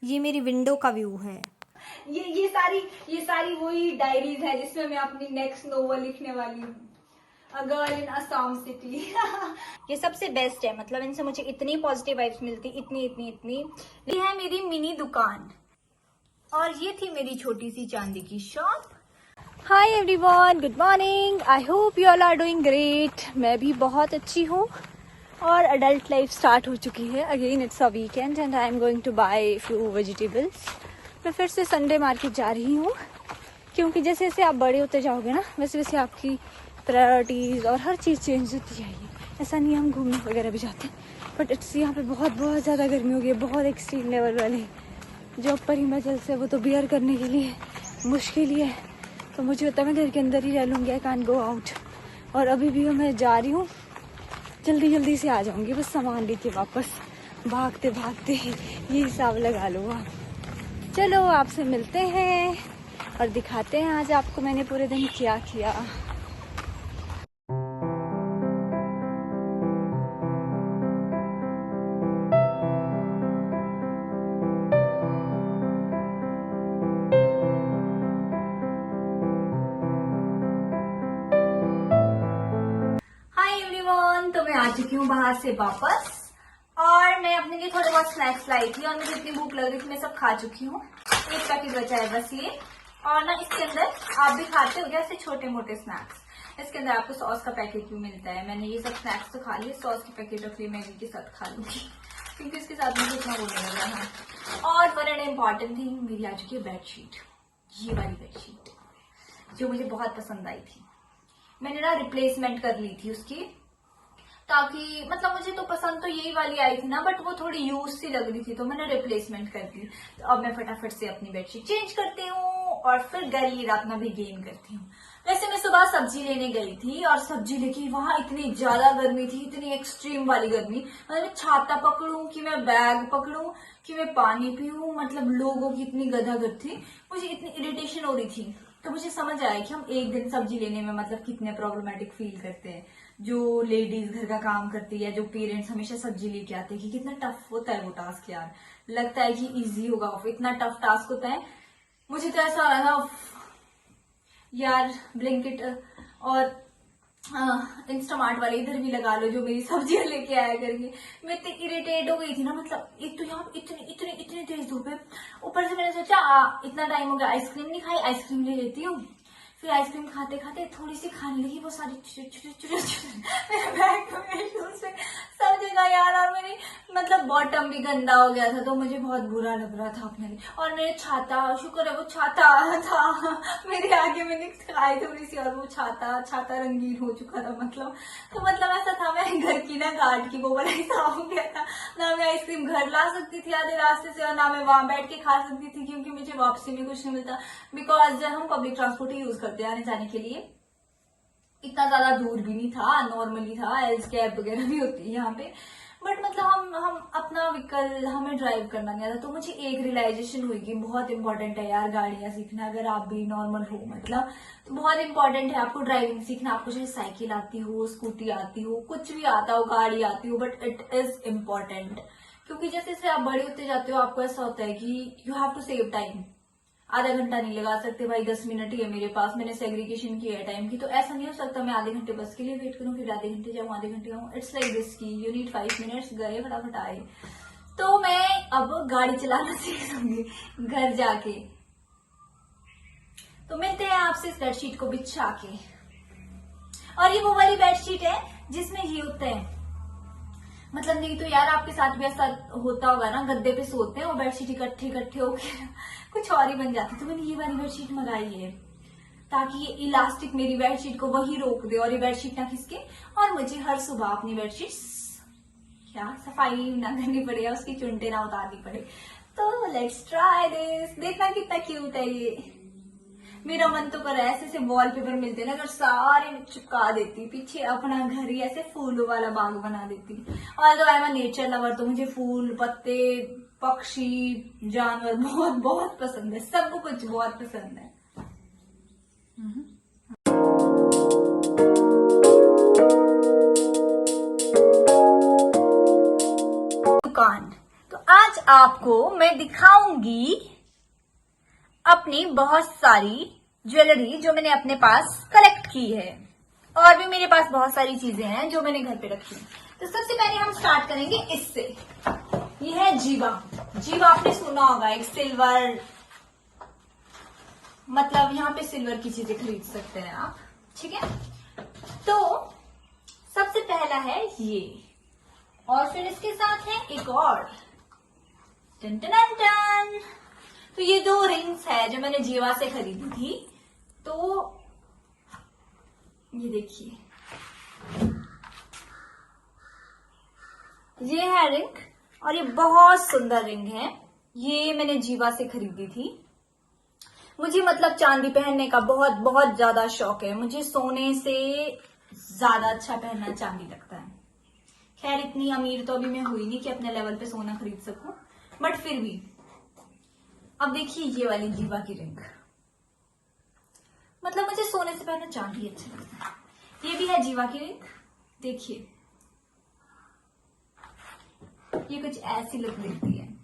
ये मेरी विंडो का व्यू है। ये सारी वही डायरीज है जिसमें मैं अपनी नेक्स्ट नोवेल लिखने वाली हूँ, a girl in Assam city. ये सबसे बेस्ट है, मतलब इनसे मुझे इतनी पॉजिटिव वाइब्स मिलती, इतनी इतनी इतनी। ये है मेरी मिनी दुकान और ये थी मेरी छोटी सी चांदी की shop. Hi everyone, good morning. I hope you all are doing great. मैं भी बहुत अच्छी हूँ और अडल्ट लाइफ स्टार्ट हो चुकी है। Again it's a weekend and I am going to buy few vegetables. मैं फिर से संडे मार्केट जा रही हूँ क्योंकि जैसे जैसे आप बड़े होते जाओगे ना, वैसे वैसे आपकी प्रायोरिटीज़ और हर चीज़ चेंज होती जाएगी। ऐसा नहीं हम घूमने वगैरह भी जाते हैं, बट इट्स यहाँ पे बहुत बहुत ज़्यादा गर्मी हो गई है, बहुत एक्सट्रीम लेवल वाली। जो अपर हिमाचल से वो तो बियर करने के लिए मुश्किल ही है। तो मुझे होता है मैं घर के अंदर ही रह लूँगी, आई कांट गो आउट। और अभी भी मैं जा रही हूँ, जल्दी जल्दी से आ जाऊँगी, बस सामान लेके वापस भागते भागते। ये हिसाब लगा लो आप। चलो आपसे मिलते हैं और दिखाते हैं आज आपको मैंने पूरे दिन क्या किया। हाय एवरीवन, तो मैं आ चुकी हूँ बाहर से वापस और मैं अपने लिए थोड़े बहुत स्नैक्स लाई थी और मुझे इतनी भूख लग रही थी, मैं सब खा चुकी हूँ। एक पैकेट बचा है बस ये। और ना इसके अंदर आप भी खाते हो जैसे छोटे मोटे स्नैक्स, इसके अंदर आपको सॉस का पैकेट भी मिलता है। मैंने ये सब स्नैक्स तो खा लिए, सॉस के पैकेट रख लिए, मैगी के साथ खा लूंगी क्योंकि इसके साथ मुझे इतना वो नहीं लग रहा है। और वन एंड इम्पॉर्टेंट थिंग, मेरी आ चुकी है बेडशीट। ये वाली बेडशीट जो मुझे बहुत पसंद आई थी, मैंने ना रिप्लेसमेंट कर ली थी उसकी, ताकि मतलब मुझे तो पसंद तो यही वाली आई थी ना, बट वो थोड़ी यूज सी लग रही थी तो मैंने रिप्लेसमेंट कर दी। तो अब मैं फटाफट से अपनी बेडशीट चेंज करती हूँ और फिर गली रात में भी गेम करती हूँ। वैसे मैं सुबह सब्जी लेने गई थी और सब्जी लेके वहां इतनी ज्यादा गर्मी थी, इतनी एक्सट्रीम वाली गर्मी, मतलब मैं छाता पकड़ूं कि मैं बैग पकड़ूं कि मैं पानी पीऊं, मतलब लोगों की इतनी गदागद थी, मुझे इतनी इरिटेशन हो रही थी। तो मुझे समझ आया कि हम एक दिन सब्जी लेने में मतलब कितने प्रॉब्लमेटिक फील करते हैं, जो लेडीज घर का काम करती है, जो पेरेंट्स हमेशा सब्जी लेके आते हैं, कि कितना टफ होता है वो टास्क यार। लगता है कि इजी होगा, इतना टफ टास्क होता है। मुझे तो ऐसा लगा यार ब्लिंकिट और इंस्टामार्ट वाले इधर भी लगा लो जो मेरी सब्जियां लेके आया करके। मैं इतनी इरिटेट हो गई थी ना, मतलब एक तो यहाँ इतनी इतनी इतनी तेज धूप है, ऊपर से मैंने सोचा इतना टाइम हो गया आइसक्रीम नहीं खाई, आइसक्रीम ले लेती हूँ। फिर आइसक्रीम खाते खाते थोड़ी सी खाने लगी, वो सारी मेरे बैग में शूज में सब जगह यार। और मेरी मतलब बॉटम भी गंदा हो गया था, तो मुझे बहुत बुरा लग रहा था अपने लिए। और मेरे छाता, शुक्र है वो छाता था मेरे आगे, मैंने खाई थोड़ी सी और वो छाता रंगीन हो चुका था, मतलब ऐसा था मैं घर की ना गार्ड की वो वाला हिसाब हो गया था। ना मैं आइसक्रीम घर ला सकती थी आधे रास्ते से और ना मैं वहां बैठ के खा सकती थी, क्योंकि मुझे वापसी में कुछ नहीं मिलता, बिकॉज हम पब्लिक ट्रांसपोर्ट ही यूज करते हैं आने जाने के लिए। इतना ज्यादा दूर भी नहीं था, नॉर्मली था, एल्स कैब वगैरह भी होती है यहाँ पे, बट मतलब हम अपना व्हीकल, हमें ड्राइव करना नहीं आता। तो मुझे एक रियलाइजेशन हुई कि बहुत इंपॉर्टेंट है यार गाड़ियां सीखना, अगर आप भी नॉर्मल हो मतलब, तो बहुत इंपॉर्टेंट है आपको ड्राइविंग सीखना। आपको चाहे साइकिल आती हो, स्कूटी आती हो, कुछ भी आता हो, गाड़ी आती हो, बट इट इज इम्पॉर्टेंट। क्योंकि जैसे जैसे आप बड़े होते जाते हो आपको ऐसा होता है कि you have to save time. आधा घंटा नहीं लगा सकते भाई, 10 मिनट ही है मेरे पास, मैंने सेग्रीगेशन की है टाइम की, तो ऐसा नहीं हो सकता मैं आधे घंटे बस के लिए वेट करूं, फिर आधे घंटे जाऊं, आधे घंटे आऊं। इट्स लाइक दिस की यू नीड 5 मिनट्स, गए फटाफट आए। तो मैं अब गाड़ी चलाना सीख लूंगी घर जाके। तो मिलते हैं आपसे इस बेडशीट को बिछा के। और ये वो वाली बेडशीट है जिसमें ये होते हैं, मतलब नहीं तो यार आपके साथ भी ऐसा होता होगा ना, गद्दे पे सोते हैं और बेडशीट इकट्ठे इकट्ठे होकर कुछ और ही बन जाती। तो मैंने ये वाली बेडशीट मंगाई है ताकि ये इलास्टिक मेरी बेडशीट को वही रोक दे और ये बेडशीट ना खिसके, और मुझे हर सुबह अपनी बेडशीट क्या सफाई ना करनी पड़े या उसकी चुनटे ना उतारनी पड़े। तो लेट्स ट्राई दिस। देखना कितना क्यूट है ये। मेरा मन तो कर रहा है ऐसे ऐसे वॉलपेपर मिलते ना, अगर सारे चिपका देती, पीछे अपना घर ही ऐसे फूलों वाला बाग बना देती। और तो आई एम नेचर लवर, तो मुझे फूल, पत्ते, पक्षी, जानवर बहुत बहुत पसंद है, सब कुछ बहुत पसंद है। दुकान, तो आज आपको मैं दिखाऊंगी अपनी बहुत सारी ज्वेलरी जो मैंने अपने पास कलेक्ट की है, और भी मेरे पास बहुत सारी चीजें हैं जो मैंने घर पे रखी हैं। तो सबसे पहले हम स्टार्ट करेंगे इससे। ये है जीवा। जीवा आपने सुना होगा, एक सिल्वर, मतलब यहाँ पे सिल्वर की चीजें खरीद सकते हैं आप, ठीक है। तो सबसे पहला है ये, और फिर इसके साथ है एक और, टन टन टन टन। तो ये 2 रिंग्स है जो मैंने जीवा से खरीदी थी। तो ये देखिए, ये है रिंग, और ये बहुत सुंदर रिंग है। ये मैंने जीवा से खरीदी थी। मुझे मतलब चांदी पहनने का बहुत बहुत ज्यादा शौक है। मुझे सोने से ज्यादा अच्छा पहनना चांदी लगता है। खैर इतनी अमीर तो अभी मैं हुई नहीं कि अपने लेवल पे सोना खरीद सकूं, बट फिर भी। अब देखिए ये वाली जीवा की रिंग, मतलब मुझे सोने से पहनना चांदी अच्छा लगता है। ये भी है जीवा की रिंग, देखिए ये कुछ ऐसी लुक दिखती है।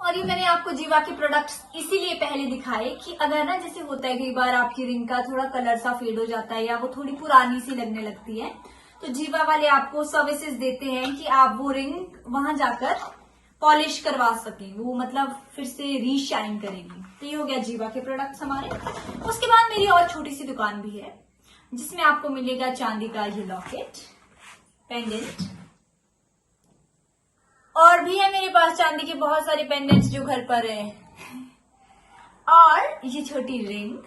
और ये मैंने आपको जीवा के प्रोडक्ट्स इसीलिए पहले दिखाए कि अगर ना, जैसे होता है कई बार आपकी रिंग का थोड़ा कलर सा फेड हो जाता है या वो थोड़ी पुरानी सी लगने लगती है, तो जीवा वाले आपको सर्विसेज देते हैं कि आप वो रिंग वहां जाकर पॉलिश करवा सकें, वो मतलब फिर से रीशाइन करेगी। तो ये हो गया जीवा के प्रोडक्ट्स हमारे। उसके बाद मेरी और छोटी सी दुकान भी है जिसमें आपको मिलेगा चांदी का ये लॉकेट, पेंडेंट, और भी है मेरे पास चांदी के बहुत सारे पेंडेंट्स जो घर पर हैं, और ये छोटी रिंग।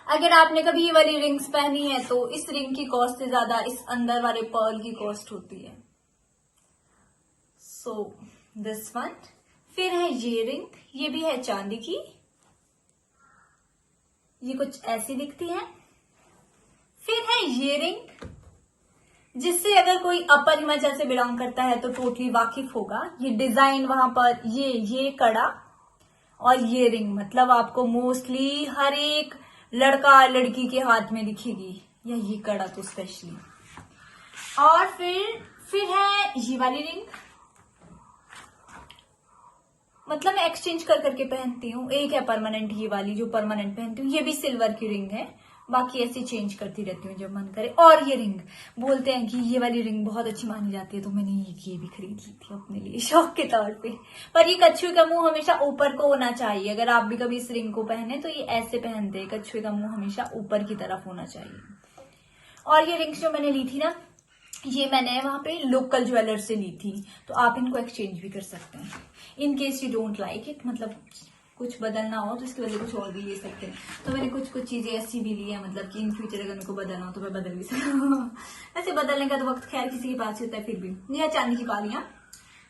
अगर आपने कभी ये वाली रिंग्स पहनी है तो इस रिंग की कॉस्ट से ज्यादा इस अंदर वाले पर्ल की कॉस्ट होती है। So this one. फिर है ये रिंग, ये भी है चांदी की, ये कुछ ऐसी दिखती है। फिर है ये रिंग, जिससे अगर कोई अपर हिमाचल से बिलोंग करता है तो टोटली वाकिफ होगा। ये डिजाइन वहां पर, ये कड़ा और ये रिंग, मतलब आपको मोस्टली हर एक लड़का लड़की के हाथ में दिखेगी, या ये कड़ा तो स्पेशली। और फिर है ये वाली रिंग, मतलब मैं एक्सचेंज कर करके पहनती हूँ। एक है परमानेंट, ये वाली जो परमानेंट पहनती हूँ, ये भी सिल्वर की रिंग है, बाकी ऐसे चेंज करती रहती हूँ जब मन करे। और ये रिंग, बोलते हैं कि ये वाली रिंग बहुत अच्छी मानी जाती है, तो मैंने ये भी खरीद ली थी अपने लिए शौक के तौर पे। पर ये कछुए का मुंह हमेशा ऊपर को होना चाहिए। अगर आप भी कभी इस रिंग को पहने तो ये ऐसे पहनते हैं, कछुए का मुंह हमेशा ऊपर की तरफ होना चाहिए। और ये रिंग्स जो मैंने ली थी ना, ये मैंने वहां पे लोकल ज्वेलर से ली थी, तो आप इनको एक्सचेंज भी कर सकते हैं in case you don't like it, मतलब कुछ बदलना हो तो इसके बदले कुछ और भी ले सकते हैं। तो मैंने कुछ चीजें ऐसी भी ली है, मतलब कि इन फ्यूचर अगर मेरे को बदलना हो तो मैं बदल भी सकता। ऐसे बदलने का तो वक्त खैर किसी के पास होता है, फिर भी। यह चांदी की पालियां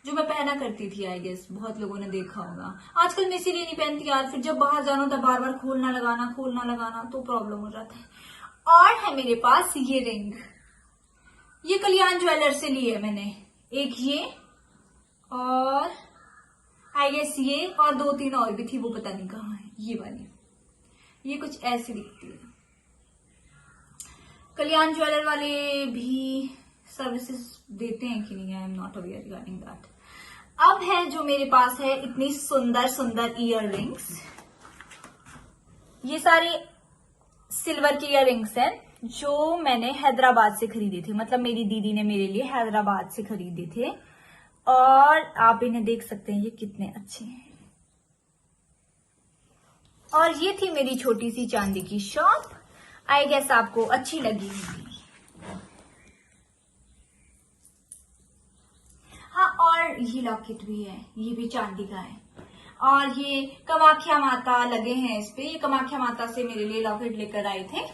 जो मैं पहना करती थी, आई गेस बहुत लोगों ने देखा होगा। आजकल मैं इसीलिए नहीं पहनती यार, फिर जब बाहर जाना होता है बार बार खोलना लगाना तो प्रॉब्लम हो जाता है। और है मेरे पास ये रिंग, ये कल्याण ज्वेलर से ली है मैंने, एक ये और आई गेस ये, और 2-3 और भी थी, वो पता नहीं कहाँ है। ये वाली, ये कुछ ऐसी दिखती है। कल्याण ज्वेलर वाले भी सर्विसेज देते हैं कि नहीं, I am not aware regarding that. अब है जो मेरे पास है इतनी सुंदर सुंदर ईयर रिंग्स, ये सारी सिल्वर की ईयर रिंग्स हैं जो मैंने हैदराबाद से खरीदी थी, मतलब मेरी दीदी ने मेरे लिए हैदराबाद से खरीदे थे। और आप इन्हें देख सकते हैं, ये कितने अच्छे हैं। और ये थी मेरी छोटी सी चांदी की शॉप, आई गेस आपको अच्छी लगी होगी। हाँ, और ये लॉकेट भी है, ये भी चांदी का है, और ये कामाख्या माता लगे हैं इस पे। ये कामाख्या माता से मेरे लिए लॉकेट लेकर आए थे,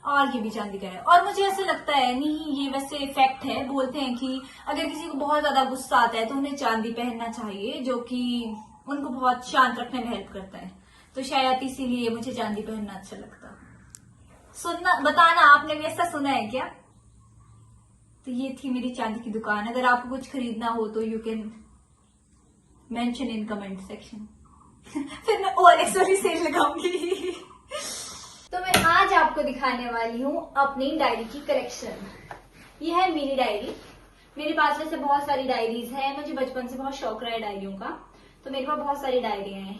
और ये भी चांदी का है। और मुझे ऐसे लगता है, नहीं ये वैसे फैक्ट है, बोलते हैं कि अगर किसी को बहुत ज्यादा गुस्सा आता है तो उन्हें चांदी पहनना चाहिए, जो कि उनको बहुत शांत रखने में हेल्प करता है। तो शायद इसीलिए मुझे चांदी पहनना अच्छा लगता है। सुनना, बताना आपने भी ऐसा सुना है क्या? तो ये थी मेरी चांदी की दुकान। अगर आपको कुछ खरीदना हो तो you can mention in comment section. फिर मैं OLX वाली सेल लगाऊंगी। तो मैं आज आपको दिखाने वाली हूँ अपनी डायरी की कलेक्शन। ये है मिनी डायरी। मेरे पास वैसे बहुत सारी डायरीज है, मुझे बचपन से बहुत शौक रहा है डायरियों का, तो मेरे पास बहुत सारी डायरियां हैं।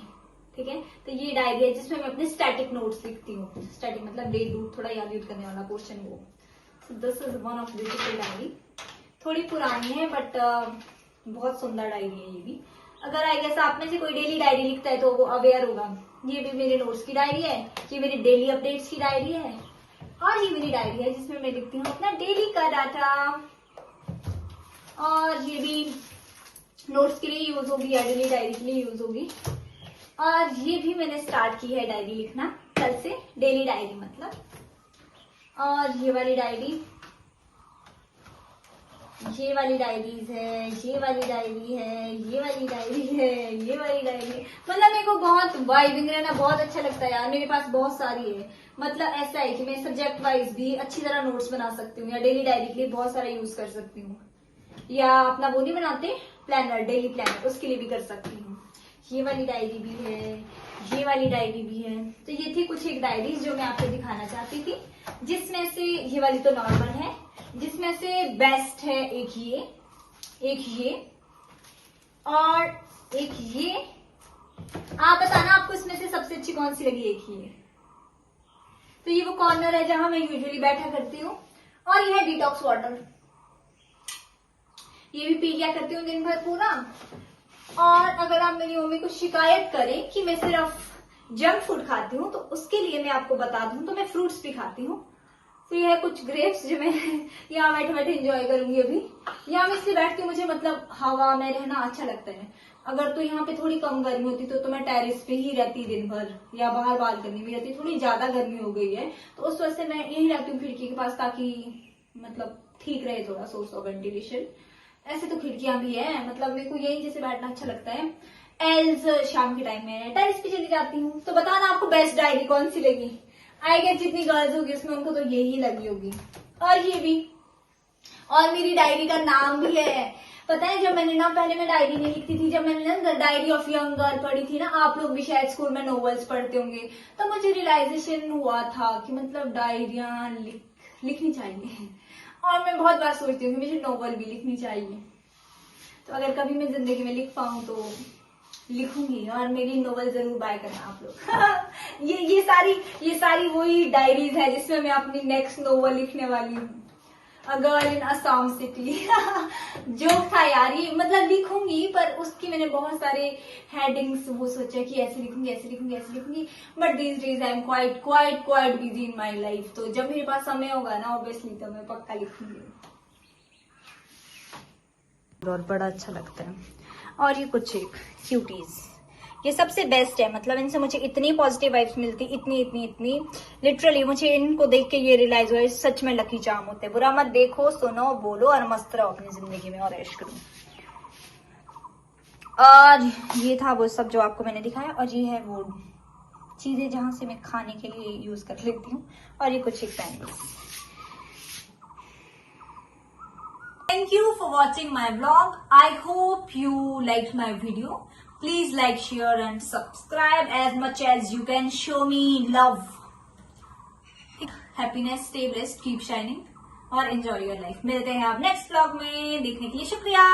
ठीक है, तो ये डायरी है जिसमें मैं अपने स्टैटिक नोट्स लिखती हूँ। स्टैटिक मतलब डे रूट, थोड़ा याद यूज करने वाला क्वेश्चन वो। This is one of beautiful diary. थोड़ी पुरानी है बट बहुत सुंदर डायरी है ये भी। अगर आई गेस आप में से कोई डेली डायरी लिखता है तो वो अवेयर होगा। ये भी मेरे नोट्स की डायरी है, ये मेरी डेली अपडेट्स की डायरी है, और ये मेरी डायरी है जिसमें मैं लिखती हूँ अपना डेली का डाटा। और ये भी नोट्स के लिए यूज होगी या डेली डायरी के लिए यूज होगी। और ये भी मैंने स्टार्ट की है डायरी लिखना कल से, डेली डायरी मतलब। और ये वाली डायरी, ये वाली डायरीज है, ये वाली डायरी है, ये वाली डायरी है, ये वाली डायरी है। मतलब मेरे को बहुत वाइबिंग रहना बहुत अच्छा लगता है यार। मेरे पास बहुत सारी है, मतलब ऐसा है कि मैं सब्जेक्ट वाइज भी अच्छी तरह नोट्स बना सकती हूँ, या डेली डायरी के लिए बहुत सारा यूज कर सकती हूँ, या अपना वो नहीं बनाते प्लानर, डेली प्लानर, उसके लिए भी कर सकती हूँ। ये वाली डायरी भी है, ये वाली डायरी भी है। तो ये थी कुछ एक डायरीज जो मैं आपको दिखाना चाहती थी, जिसमें से ये वाली तो नॉर्मल है, जिसमें से बेस्ट है एक ये और एक ये। आप बताना आपको इसमें से सबसे अच्छी कौन सी लगी। एक ये, तो ये वो कॉर्नर है जहां मैं यूजुअली बैठा करती हूँ। और ये है डिटॉक्स वाटर, ये भी पी लिया करती हूँ दिन भर पूरा। और अगर आप मेरी मम्मी को शिकायत करें कि मैं सिर्फ जंक फूड खाती हूँ, तो उसके लिए मैं आपको बता दूं तो मैं फ्रूट्स भी खाती हूँ। तो ये है कुछ ग्रेप्स जो मैं यहाँ बैठे बैठे एंजॉय करूंगी अभी। यहाँ मैं इसलिए बैठती हूँ, मुझे मतलब हवा में रहना अच्छा लगता है। अगर तो यहाँ पे थोड़ी कम गर्मी होती तो मैं टेरेस पे ही रहती दिन भर, या बाहर बालकनी में रहती। थोड़ी ज्यादा गर्मी हो गई है तो उस वजह से मैं यही रहती हूँ खिड़की के पास, ताकि मतलब ठीक रहे थोड़ा सोर्स ऑफ वेंटिलेशन। ऐसे तो खिड़कियां भी है, मतलब मेरे को यही जैसे बैठना अच्छा लगता है। एल्स शाम के टाइम में टेरेस पे चली जाती हूँ। तो बताना आपको बेस्ट डायरी कौन सी लगी। आई गेस जितनी गर्ल्स होगी उसमें उनको तो यही लगी होगी। और ये भी, और मेरी डायरी का नाम भी है। पता है जब मैंने ना, पहले मैं डायरी नहीं लिखती थी, जब मैंने ना the diary of young girl पढ़ी थी ना, आप लोग भी शायद स्कूल में नॉवेल्स पढ़ते होंगे, तो मुझे रियलाइजेशन हुआ था कि मतलब डायरियां लिखनी चाहिए। और मैं बहुत बार सोचती हूँ कि मुझे नॉवल भी लिखनी चाहिए। तो अगर कभी मैं जिंदगी में लिख पाऊं तो लिखूंगी, और मेरी नॉवल जरूर बाय करना आप लोग। ये सारी वही डायरीज है जिसमें मैं अपनी नेक्स्ट नॉवल लिखने वाली हूँ, a girl in Assam city. Joke था यार ये, मतलब लिखूंगी, पर उसकी मैंने बहुत सारे हेडिंग्स वो सोचा कि ऐसे लिखूंगी, ऐसे लिखूंगी, ऐसे लिखूंगी। But these days I am quite busy in my life. तो जब मेरे पास समय होगा ना ऑब्वियसली, तो मैं पक्का लिखूंगी। और बड़ा अच्छा लगता है। और ये कुछ एक क्यूटीज, ये सबसे बेस्ट है। मतलब इनसे मुझे इतनी पॉजिटिव वाइब्स मिलती, इतनी लिटरली मुझे इनको देख के ये रियलाइज हुआ सच में लकी चार्म होते हैं। बुरा मत देखो, सुनो, बोलो और मस्त रहो अपनी जिंदगी में और ऐश करो। और ये था वो सब जो आपको मैंने दिखाया। और ये है वो चीजें जहां से मैं खाने के लिए यूज कर लेती हूँ। और ये कुछ एक pencils. Thank you for watching my vlog. I hope you liked my video. Please like, share and subscribe as much as you can. Show me love. Happiness, stay blessed, keep shining और enjoy your life. मिलते हैं आप next vlog में। देखने के लिए शुक्रिया।